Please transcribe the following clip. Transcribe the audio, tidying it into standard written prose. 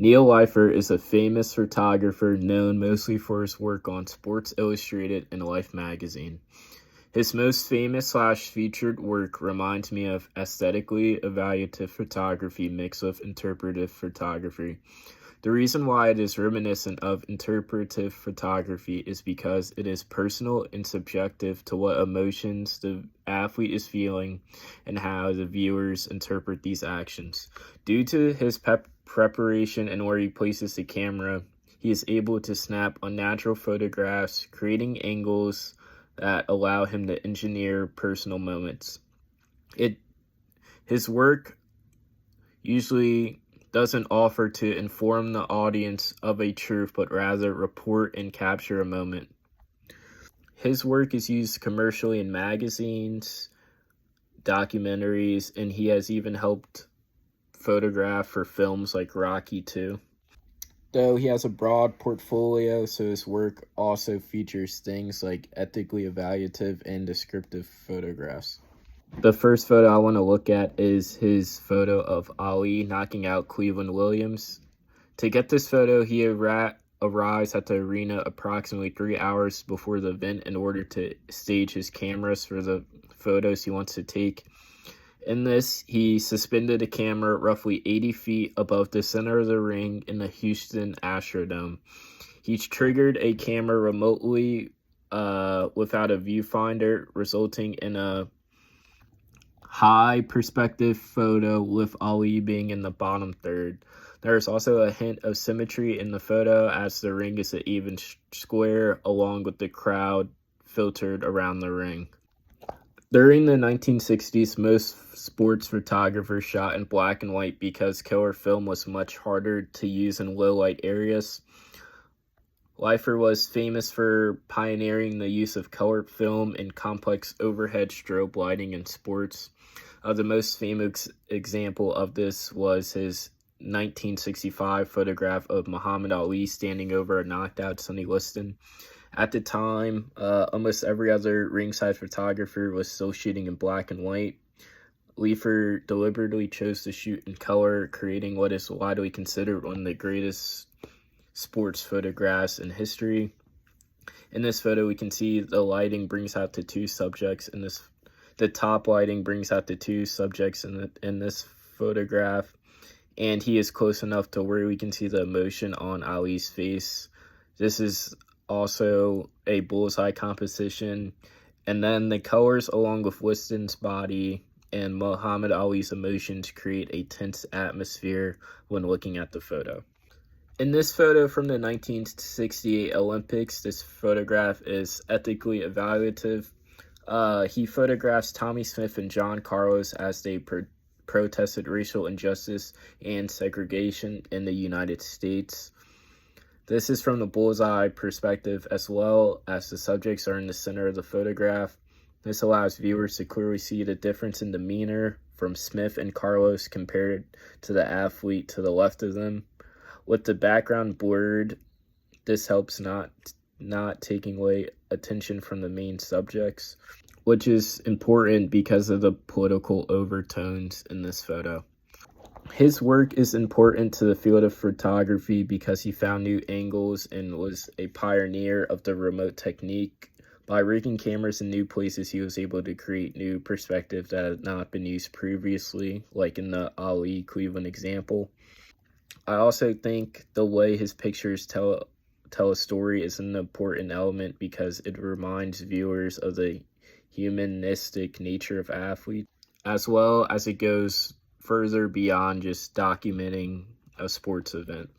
Neil Leifer is a famous photographer known mostly for his work on Sports Illustrated and Life magazine. His most famous/featured work reminds me of aesthetically evaluative photography mixed with interpretive photography. The reason why it is reminiscent of interpretive photography is because it is personal and subjective to what emotions the athlete is feeling and how the viewers interpret these actions. Due to his preparation and where he places the camera, he is able to snap unnatural photographs, creating angles that allow him to engineer personal moments. His work usually doesn't offer to inform the audience of a truth, but rather report and capture a moment. His work is used commercially in magazines, documentaries, and he has even helped photograph for films like Rocky II. Though he has a broad portfolio, so his work also features things like ethically evaluative and descriptive photographs. The first photo I want to look at is his photo of Ali knocking out Cleveland Williams. To get this photo, he arrives at the arena approximately 3 hours before the event in order to stage his cameras for the photos he wants to take. In this, he suspended a camera roughly 80 feet above the center of the ring in the Houston Astrodome. He triggered a camera remotely without a viewfinder, resulting in a high perspective photo with Ali being in the bottom third. There is also a hint of symmetry in the photo as the ring is an even square along with the crowd filtered around the ring. During the 1960s, most sports photographers shot in black and white because color film was much harder to use in low light areas. Leifer was famous for pioneering the use of color film and complex overhead strobe lighting in sports. The most famous example of this was his 1965 photograph of Muhammad Ali standing over a knocked out Sonny Liston. At the time, almost every other ringside photographer was still shooting in black and white. Leifer deliberately chose to shoot in color, creating what is widely considered one of the greatest sports photographs in history. In this photo, we can see the lighting brings out the two subjects. The top lighting brings out the two subjects in this photograph, and he is close enough to where we can see the emotion on Ali's face. This is also a bullseye composition, and then the colors along with Liston's body and Muhammad Ali's emotions create a tense atmosphere when looking at the photo. In this photo from the 1968 Olympics, this photograph is ethically evaluative. He photographs Tommie Smith and John Carlos as they protested racial injustice and segregation in the United States. This is from the bullseye perspective as well as the subjects are in the center of the photograph. This allows viewers to clearly see the difference in demeanor from Smith and Carlos compared to the athlete to the left of them. With the background blurred, this helps not taking away attention from the main subjects, which is important because of the political overtones in this photo. His work is important to the field of photography because he found new angles and was a pioneer of the remote technique. By rigging cameras in new places, he was able to create new perspectives that had not been used previously, like in the Ali Cleveland example. I also think the way his pictures tell a story is an important element because it reminds viewers of the humanistic nature of athletes, as well as it goes further beyond just documenting a sports event.